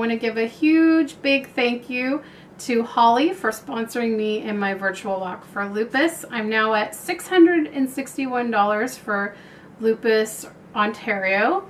want to give a huge big thank you to Holly for sponsoring me in my virtual walk for lupus. I'm now at $661 for Lupus Ontario.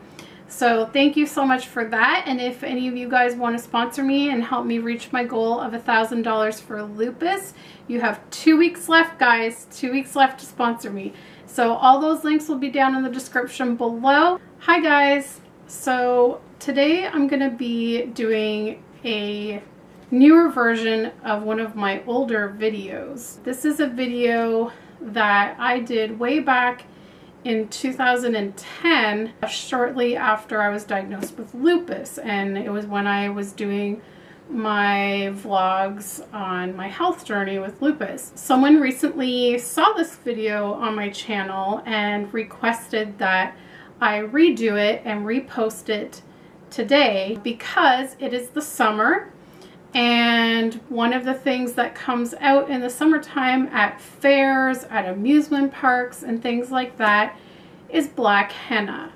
So thank you so much for that. And if any of you guys want to sponsor me and help me reach my goal of $1,000 for lupus, you have 2 weeks left, guys. 2 weeks left to sponsor me. So all those links will be down in the description below. Hi guys. So today I'm going to be doing a newer version of one of my older videos. This is a video that I did way back in 2010, shortly after I was diagnosed with lupus, and it was when I was doing my vlogs on my health journey with lupus. Someone recently saw this video on my channel and requested that I redo it and repost it today because it is the summer, and one of the things that comes out in the summertime at fairs, at amusement parks, and things like that is black henna.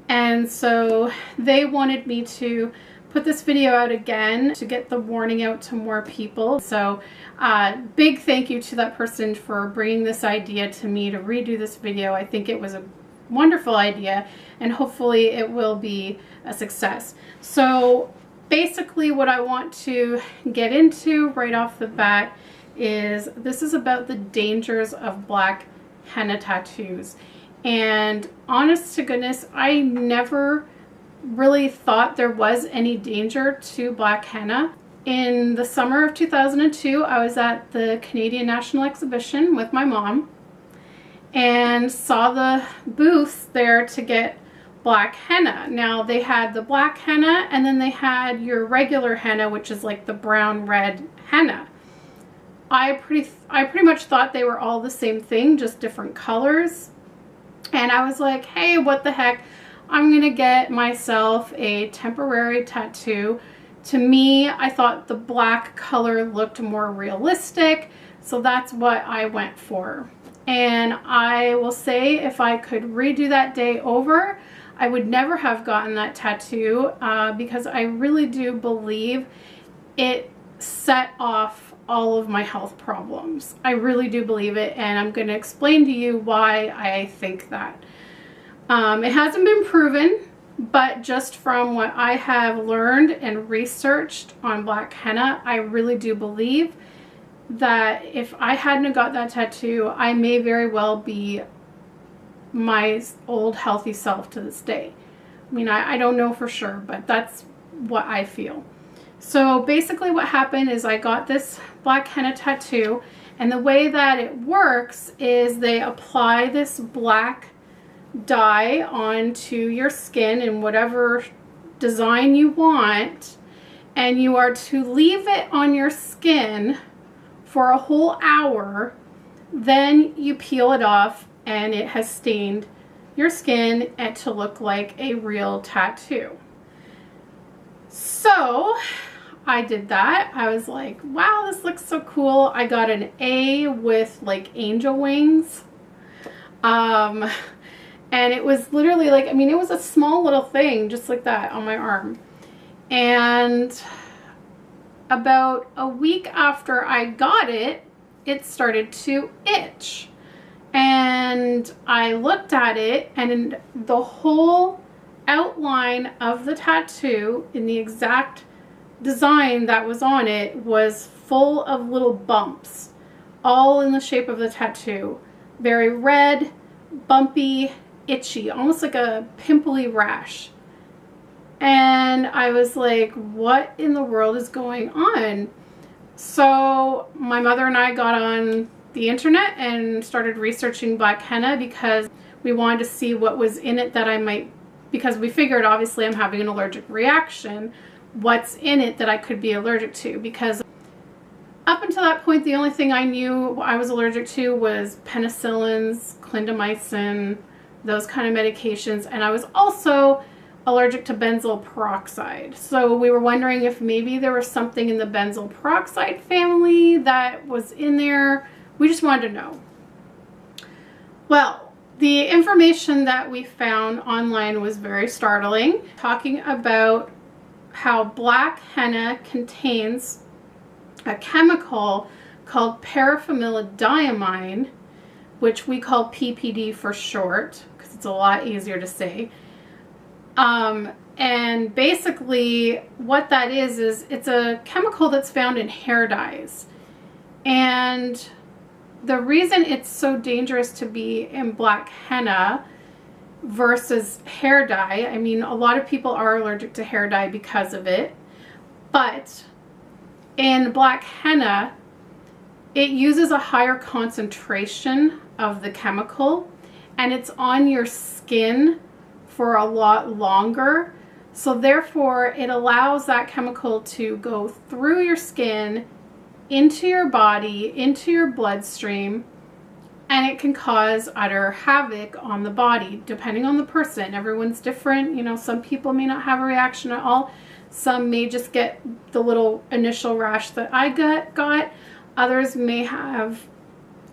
And so they wanted me to put this video out again to get the warning out to more people. So big thank you to that person for bringing this idea to me to redo this video. I think it was a wonderful idea, and hopefully it will be a success. So basically what I want to get into right off the bat is this is about the dangers of black henna tattoos. And honest to goodness, I never really thought there was any danger to black henna. In the summer of 2002, I was at the Canadian National Exhibition with my mom and saw the booths there to get black henna. Now they had the black henna, and then they had your regular henna, which is like the brown red henna. I pretty much thought they were all the same thing, just different colors. And I was like, hey, what the heck? I'm gonna get myself a temporary tattoo. To me, I thought the black color looked more realistic, so that's what I went for. And I will say, if I could redo that day over, I would never have gotten that tattoo because I really do believe it set off all of my health problems. I really do believe it, and I'm going to explain to you why I think that. It hasn't been proven, but just from what I have learned and researched on black henna, I really do believe that if I hadn't got that tattoo, I may very well be my old healthy self to this day. I mean, I don't know for sure, but that's what I feel. So basically what happened is I got this black henna tattoo, and the way that it works is they apply this black dye onto your skin in whatever design you want, and you are to leave it on your skin for a whole hour. Then you peel it off, and it has stained your skin and to look like a real tattoo. So I did that. I was like, wow, this looks so cool. I got an A with like angel wings. And it was literally like, I mean, it was a small little thing just like that on my arm. And about a week after I got it, it started to itch. And I looked at it, and the whole outline of the tattoo in the exact design that was on it was full of little bumps, all in the shape of the tattoo. Very red, bumpy, itchy, almost like a pimply rash. And I was like, what in the world is going on? So my mother and I got on the internet and started researching black henna because we wanted to see what was in it that I might, because we figured obviously I'm having an allergic reaction, what's in it that I could be allergic to, because up until that point the only thing I knew I was allergic to was penicillins, clindamycin, those kind of medications, and I was also allergic to benzoyl peroxide. So we were wondering if maybe there was something in the benzoyl peroxide family that was in there. We just wanted to know. Well, the information that we found online was very startling, talking about how black henna contains a chemical called paraphenyldiamine, which we call PPD for short, because it's a lot easier to say. And basically what that is it's a chemical that's found in hair dyes. And the reason it's so dangerous to be in black henna versus hair dye, I mean, a lot of people are allergic to hair dye because of it, but in black henna, it uses a higher concentration of the chemical, and it's on your skin for a lot longer. So therefore, it allows that chemical to go through your skin, into your body, into your bloodstream, and it can cause utter havoc on the body, depending on the person. Everyone's different. You know, some people may not have a reaction at all. Some may just get the little initial rash that I got. Others may have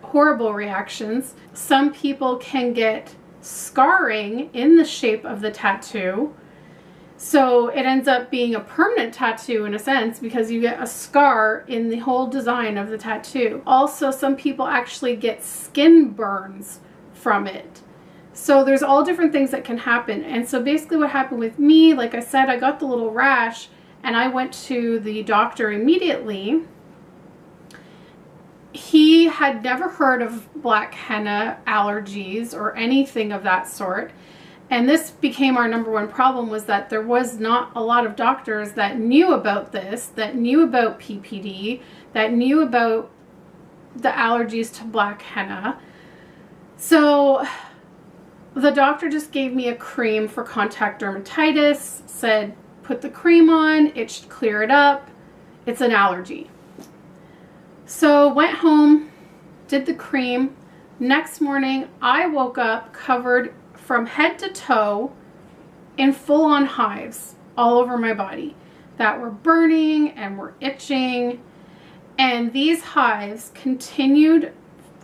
horrible reactions. Some people can get scarring in the shape of the tattoo. So it ends up being a permanent tattoo in a sense, because you get a scar in the whole design of the tattoo. Also, some people actually get skin burns from it. So there's all different things that can happen. And so basically what happened with me, like I said, I got the little rash and I went to the doctor immediately. He had never heard of black henna allergies or anything of that sort. And this became our number one problem, was that there was not a lot of doctors that knew about this, that knew about PPD, that knew about the allergies to black henna. So the doctor just gave me a cream for contact dermatitis, said, put the cream on, it should clear it up. It's an allergy. So went home, did the cream. Next morning, I woke up covered from head to toe in full-on hives all over my body that were burning and were itching. And these hives continued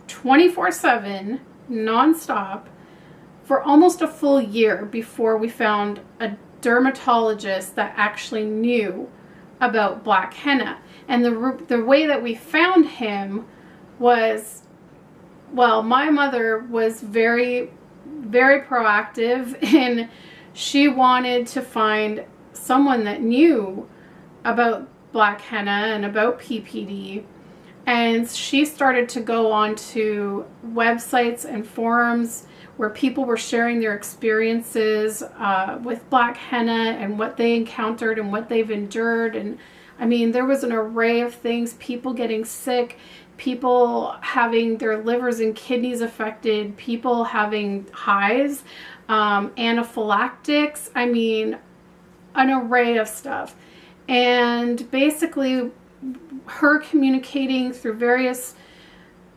24/7, nonstop, for almost a full year before we found a dermatologist that actually knew about black henna. And the way that we found him was, well, my mother was very, very proactive, and she wanted to find someone that knew about black henna and about PPD. And she started to go on to websites and forums where people were sharing their experiences with black henna and what they encountered and what they've endured. And I mean, there was an array of things: people getting sick, people having their livers and kidneys affected, people having hives, anaphylactics. I mean, an array of stuff. And basically, her communicating through various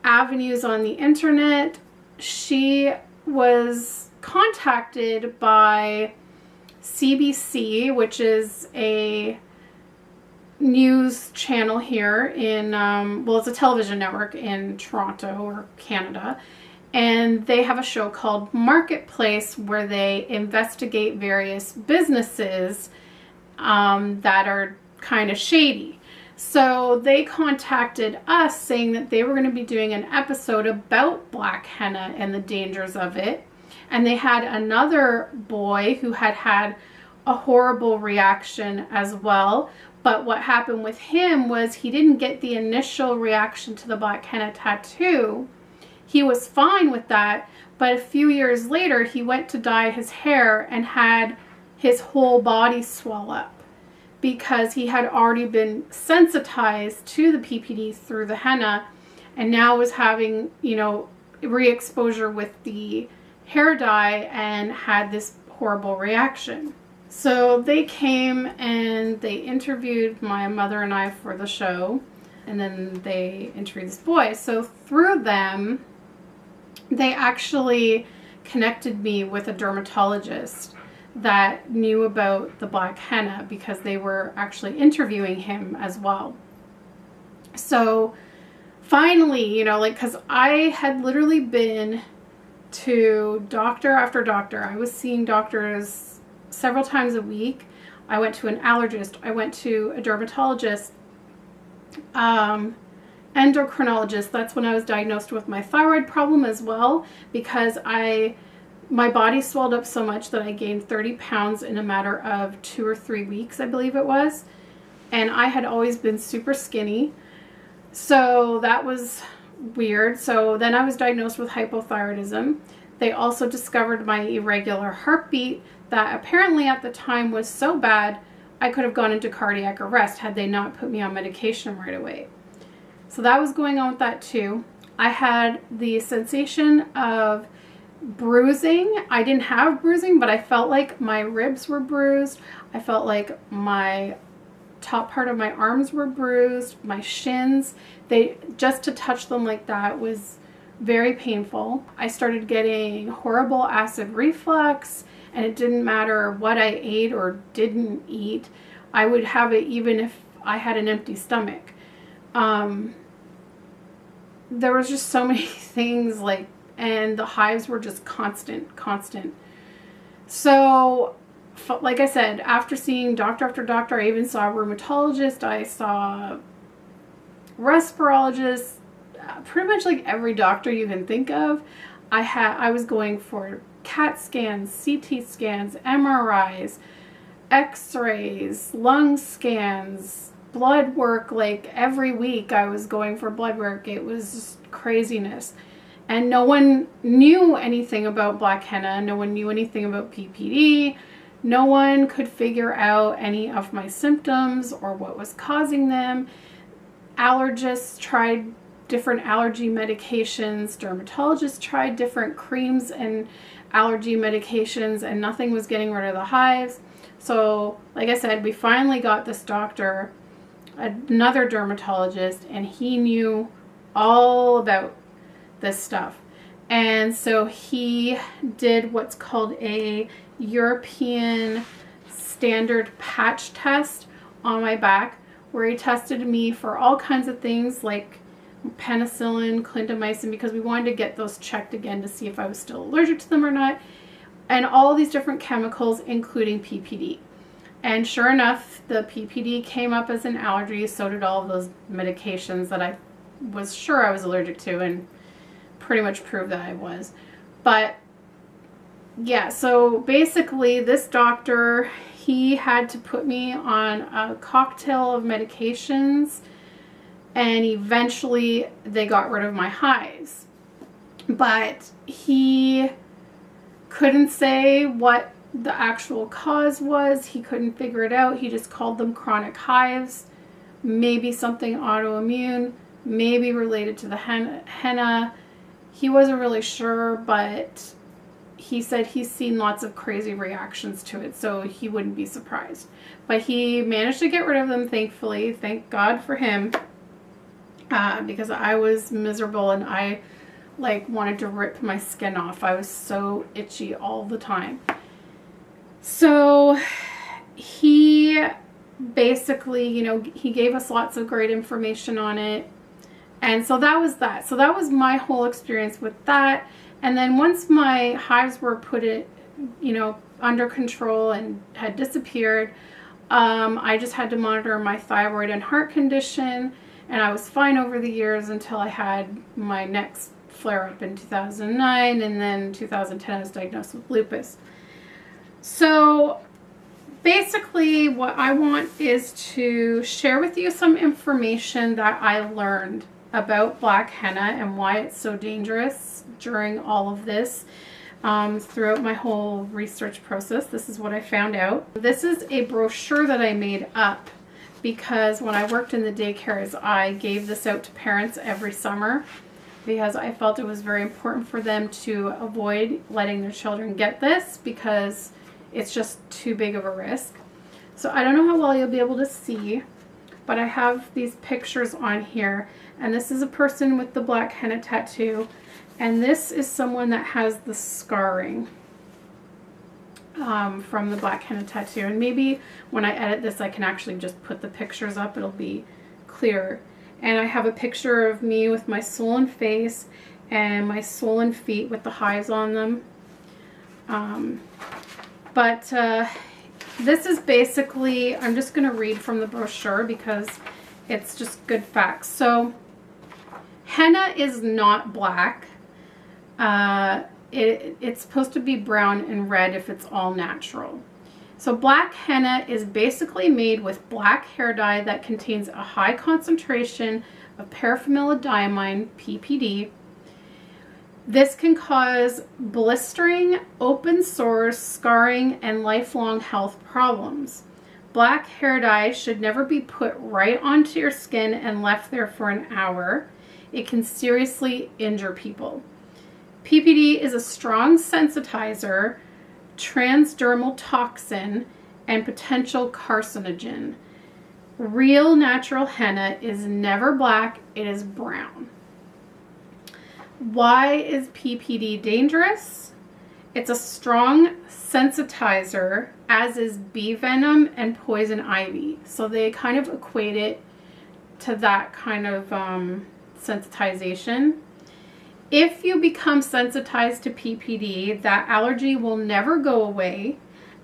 avenues on the internet, she was contacted by CBC, which is a news channel here in, well, it's a television network in Toronto or Canada. And they have a show called Marketplace where they investigate various businesses that are kind of shady. So they contacted us saying that they were going to be doing an episode about black henna and the dangers of it. And they had another boy who had had a horrible reaction as well. But what happened with him was he didn't get the initial reaction to the black henna tattoo. He was fine with that, but a few years later he went to dye his hair and had his whole body swell up because he had already been sensitized to the PPD through the henna, and now was having, you know, re-exposure with the hair dye and had this horrible reaction. So they came and they interviewed my mother and I for the show, and then they interviewed this boy. So through them, they actually connected me with a dermatologist that knew about the black henna because they were actually interviewing him as well. So finally, you know, like, because I had literally been to doctor after doctor. I was seeing doctors several times a week. I went to an allergist. I went to a dermatologist, endocrinologist. That's when I was diagnosed with my thyroid problem as well, because my body swelled up so much that I gained 30 pounds in a matter of 2 or 3 weeks, I believe it was. And I had always been super skinny. So that was weird. So then I was diagnosed with hypothyroidism. They also discovered my irregular heartbeat that apparently at the time was so bad I could have gone into cardiac arrest had they not put me on medication right away. So that was going on with that too. I had the sensation of bruising. I didn't have bruising, but I felt like my ribs were bruised. I felt like my top part of my arms were bruised, my shins. Just to touch them like that was very painful. I started getting horrible acid reflux, and it didn't matter what I ate or didn't eat. I would have it even if I had an empty stomach. There was just so many things, like, and the hives were just constant. So, like I said, after seeing doctor after doctor, I even saw a rheumatologist, I saw respirologists, pretty much like every doctor you can think of. I was going for CAT scans, CT scans, MRIs, x-rays, lung scans, blood work. Like every week I was going for blood work. It was just craziness. And no one knew anything about black henna. No one knew anything about PPD. No one could figure out any of my symptoms or what was causing them. Allergists tried different allergy medications. Dermatologists tried different creams and allergy medications, and nothing was getting rid of the hives. So, like I said, we finally got this doctor, another dermatologist, and he knew all about this stuff. And so he did what's called a European standard patch test on my back, where he tested me for all kinds of things like penicillin, clindamycin, because we wanted to get those checked again to see if I was still allergic to them or not, and all these different chemicals, including PPD. And sure enough, the PPD came up as an allergy. So did all of those medications that I was sure I was allergic to, and pretty much proved that I was. But yeah, so basically this doctor, he had to put me on a cocktail of medications, and eventually they got rid of my hives. But he couldn't say what the actual cause was. He couldn't figure it out. He just called them chronic hives, maybe something autoimmune, maybe related to the henna. He wasn't really sure, but he said he's seen lots of crazy reactions to it, so he wouldn't be surprised. But he managed to get rid of them, thankfully. Thank God for him, because I was miserable and I wanted to rip my skin off. I was so itchy all the time. So he basically, he gave us lots of great information on it. And so that was that. So that was my whole experience with that. And then once my hives were put under control and had disappeared, I just had to monitor my thyroid and heart condition, and I was fine over the years until I had my next flare-up in 2009, and then 2010 I was diagnosed with lupus. So basically what I want is to share with you some information that I learned about black henna and why it's so dangerous during all of this. Throughout my whole research process, this is what I found out. This is a brochure that I made up because when I worked in the daycares, I gave this out to parents every summer because I felt it was very important for them to avoid letting their children get this because it's just too big of a risk. So I don't know how well you'll be able to see, but I have these pictures on here, and this is a person with the black henna tattoo, and this is someone that has the scarring from the black henna tattoo. And maybe when I edit this I can actually just put the pictures up, it'll be clearer. And I have a picture of me with my swollen face and my swollen feet with the hives on them. But this is basically, I'm just going to read from the brochure because it's just good facts. So henna is not black. It's supposed to be brown and red if it's all natural. So black henna is basically made with black hair dye that contains a high concentration of paraphenyldiamine, PPD. This can cause blistering, open sores, scarring, and lifelong health problems. Black hair dye should never be put right onto your skin and left there for an hour. It can seriously injure people. PPD is a strong sensitizer, transdermal toxin, and potential carcinogen. Real natural henna is never black, it is brown. Why is PPD dangerous? It's a strong sensitizer, as is bee venom and poison ivy. So they kind of equate it to that kind of sensitization. If you become sensitized to PPD, that allergy will never go away,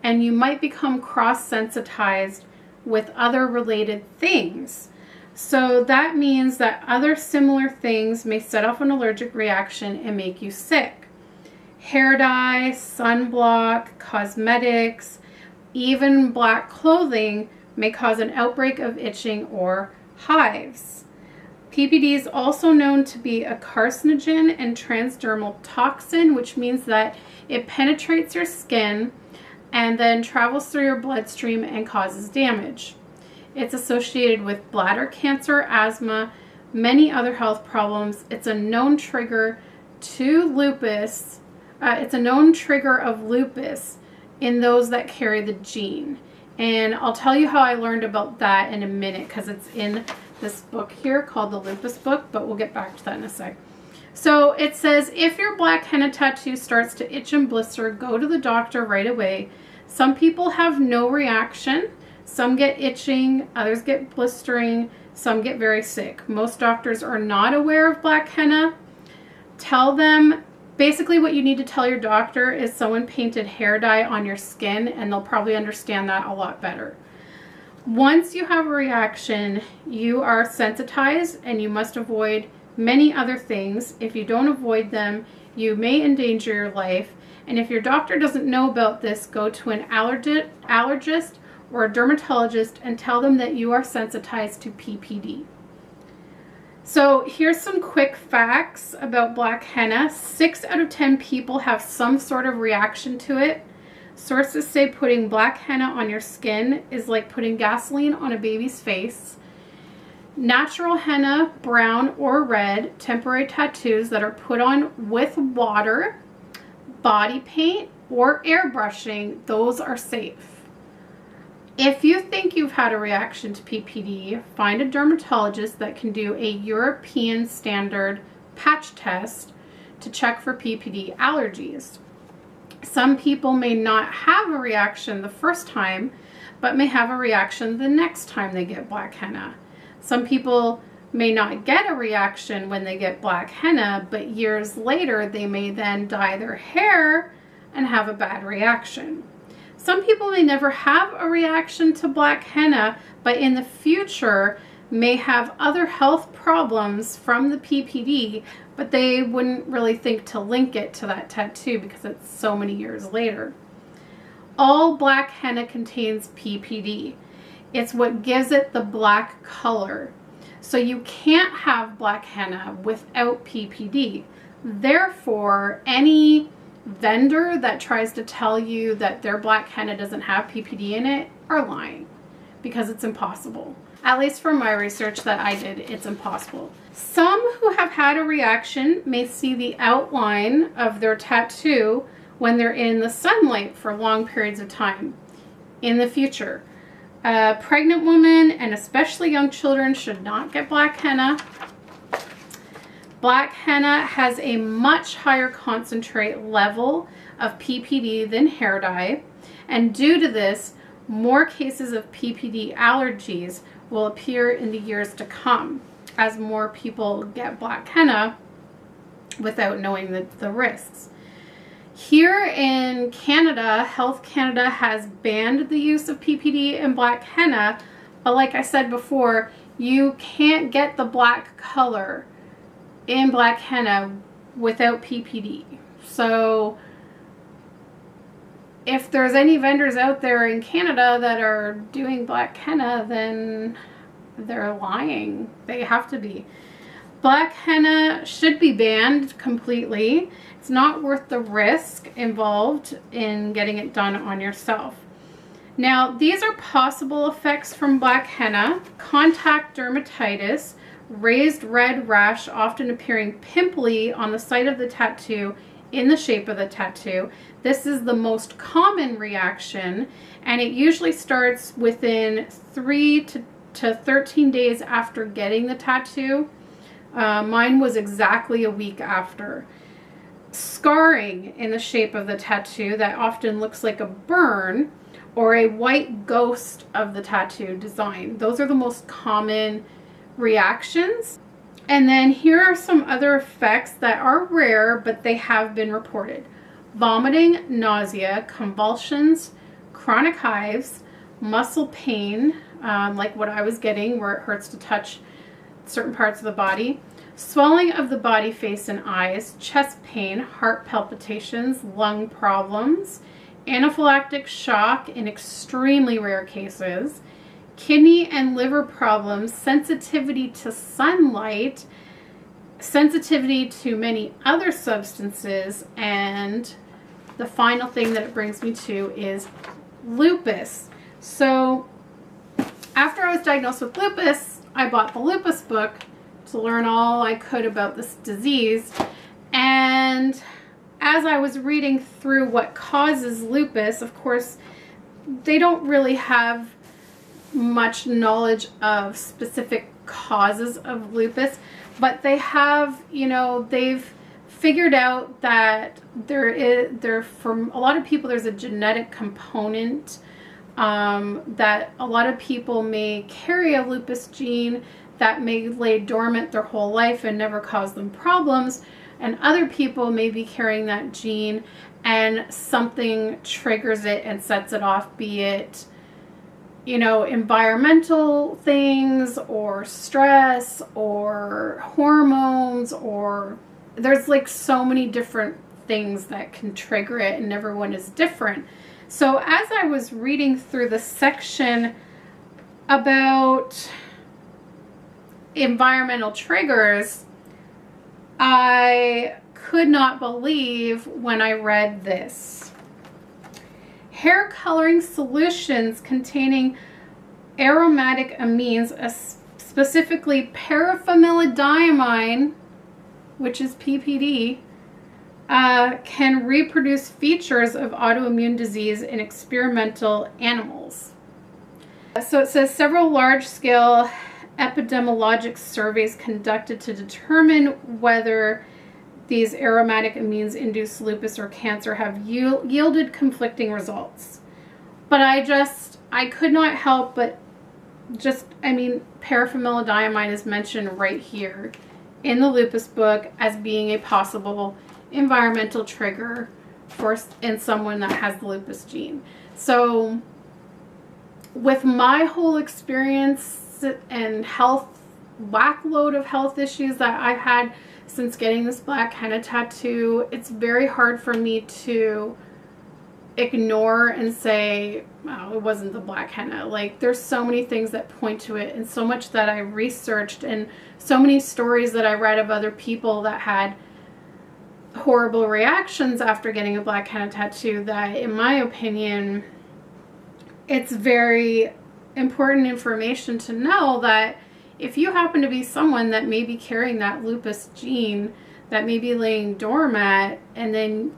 and you might become cross-sensitized with other related things. So that means that other similar things may set off an allergic reaction and make you sick. Hair dye, sunblock, cosmetics, even black clothing may cause an outbreak of itching or hives. PPD is also known to be a carcinogen and transdermal toxin, which means that it penetrates your skin and then travels through your bloodstream and causes damage. It's associated with bladder cancer, asthma, many other health problems. It's a known trigger to lupus. It's a known trigger of lupus in those that carry the gene. And I'll tell you how I learned about that in a minute because it's in this book here called the Lupus Book, but we'll get back to that in a sec. So it says, if your black henna tattoo starts to itch and blister, go to the doctor right away. Some people have no reaction. Some get itching, others get blistering, some get very sick. Most doctors are not aware of black henna. Tell them, basically what you need to tell your doctor is someone painted hair dye on your skin, and they'll probably understand that a lot better. Once you have a reaction, you are sensitized and you must avoid many other things. If you don't avoid them, you may endanger your life. And if your doctor doesn't know about this, go to an allergist or a dermatologist and tell them that you are sensitized to PPD. So here's some quick facts about black henna. 6 out of 10 people have some sort of reaction to it. Sources say putting black henna on your skin is like putting gasoline on a baby's face. Natural henna, brown or red, temporary tattoos that are put on with water, body paint, or airbrushing, those are safe. If you think you've had a reaction to PPD, find a dermatologist that can do a European standard patch test to check for PPD allergies. Some people may not have a reaction the first time, but may have a reaction the next time they get black henna. Some people may not get a reaction when they get black henna, but years later they may then dye their hair and have a bad reaction. Some people may never have a reaction to black henna, but in the future may have other health problems from the PPD, but they wouldn't really think to link it to that tattoo because it's so many years later. All black henna contains PPD. It's what gives it the black color. So you can't have black henna without PPD. Therefore, any vendor that tries to tell you that their black henna doesn't have PPD in it are lying, because it's impossible. At least from my research that I did, it's impossible. Some who have had a reaction may see the outline of their tattoo when they're in the sunlight for long periods of time in the future. Pregnant women and especially young children should not get black henna. Black henna has a much higher concentrate level of PPD than hair dye, and due to this, more cases of PPD allergies will appear in the years to come as more people get black henna without knowing the risks. Here in Canada, Health Canada has banned the use of PPD in black henna, but like I said before, you can't get the black color in black henna without PPD. So if there's any vendors out there in Canada that are doing black henna, then they're lying. They have to be. Black henna should be banned completely. It's not worth the risk involved in getting it done on yourself. Now, these are possible effects from black henna: contact dermatitis, raised red rash often appearing pimply on the site of the tattoo in the shape of the tattoo. This is the most common reaction, and it usually starts within 3 to 13 days after getting the tattoo. Mine was exactly a week after. Scarring in the shape of the tattoo that often looks like a burn, or a white ghost of the tattoo design. Those are the most common reactions. And then here are some other effects that are rare, but they have been reported: vomiting, nausea, convulsions, chronic hives, muscle pain, like what I was getting where it hurts to touch certain parts of the body, swelling of the body, face, and eyes, chest pain, heart palpitations, lung problems, anaphylactic shock in extremely rare cases, kidney and liver problems, sensitivity to sunlight, sensitivity to many other substances, and the final thing that it brings me to is lupus. So after I was diagnosed with lupus, I bought the lupus book to learn all I could about this disease. And as I was reading through what causes lupus, of course, they don't really have much knowledge of specific causes of lupus, but they have, they've figured out that for a lot of people, there's a genetic component, that a lot of people may carry a lupus gene that may lay dormant their whole life and never cause them problems, and other people may be carrying that gene and something triggers it and sets it off, be it environmental things or stress or hormones, or there's like so many different things that can trigger it, and everyone is different. So as I was reading through the section about environmental triggers, I could not believe when I read this. Hair coloring solutions containing aromatic amines, specifically paraphenyldiamine, which is PPD, can reproduce features of autoimmune disease in experimental animals. So it says several large-scale epidemiologic surveys conducted to determine whether these aromatic amines induce lupus or cancer have yielded conflicting results. But I could not help but paraphenyldiamine is mentioned right here in the lupus book as being a possible environmental trigger in someone that has the lupus gene. So with my whole experience and whack load of health issues that I've had since getting this black henna tattoo, it's very hard for me to ignore and say, oh, it wasn't the black henna. Like, there's so many things that point to it, and so much that I researched, and so many stories that I read of other people that had horrible reactions after getting a black henna tattoo, that in my opinion, it's very important information to know that if you happen to be someone that may be carrying that lupus gene that may be laying dormant, and then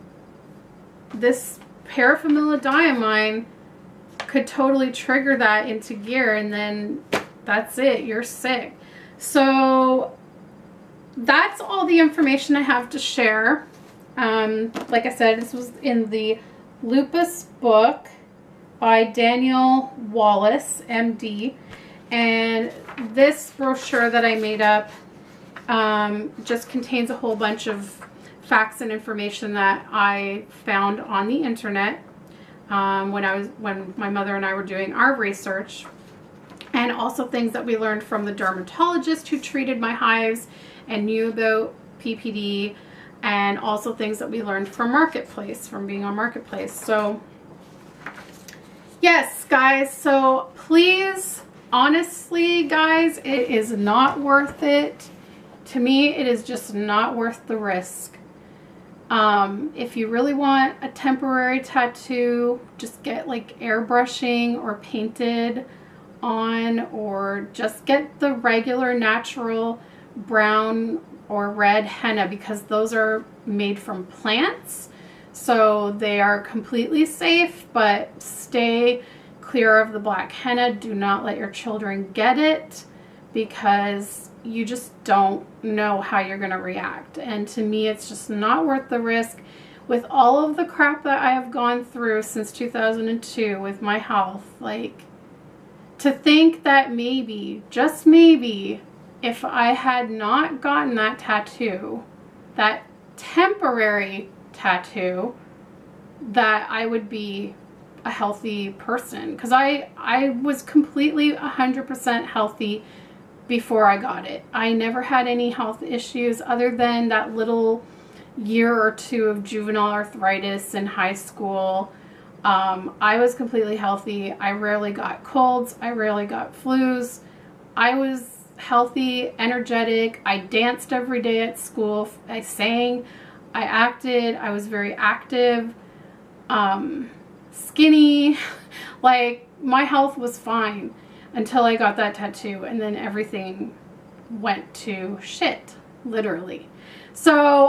this paraphenyldiamine could totally trigger that into gear, and then that's it, you're sick. So that's all the information I have to share. Like I said, this was in the lupus book by Daniel Wallace, MD, and this brochure that I made up just contains a whole bunch of facts and information that I found on the internet when my mother and I were doing our research, and also things that we learned from the dermatologist who treated my hives and knew about PPD, and also things that we learned from Marketplace, from being on Marketplace. So yes, guys, so please, honestly, guys, it is not worth it. To me, it is just not worth the risk. If you really want a temporary tattoo, just get like airbrushing or painted on, or just get the regular natural brown or red henna, because those are made from plants, so they are completely safe. But stay clear of the black henna. Do not let your children get it, because you just don't know how you're going to react. And to me, it's just not worth the risk. With all of the crap that I have gone through since 2002 with my health, like, to think that maybe, just maybe, if I had not gotten that tattoo, that temporary tattoo, that I would be a healthy person. Because I was completely 100% healthy before I got it. I never had any health issues other than that little year or two of juvenile arthritis in high school. I was completely healthy. I rarely got colds. I rarely got flus. I was healthy, energetic. I danced every day at school. I sang. I acted. I was very active. Skinny. Like, my health was fine until I got that tattoo, and then everything went to shit, literally. So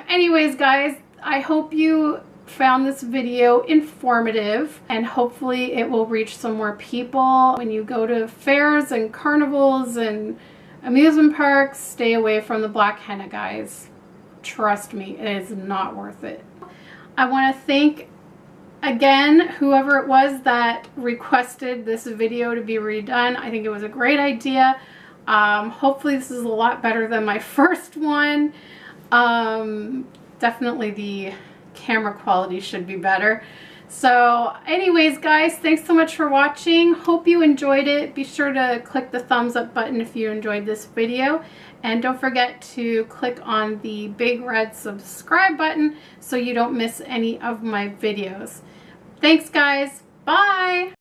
anyways, guys, I hope you found this video informative, and hopefully it will reach some more people. When you go to fairs and carnivals and amusement parks, stay away from the black henna, guys. Trust me, it is not worth it. I want to thank again whoever it was that requested this video to be redone. I think it was a great idea. Hopefully this is a lot better than my first one. Definitely the camera quality should be better. So anyways, guys, thanks so much for watching. Hope you enjoyed it. Be sure to click the thumbs up button if you enjoyed this video, and don't forget to click on the big red subscribe button so you don't miss any of my videos. Thanks, guys. Bye.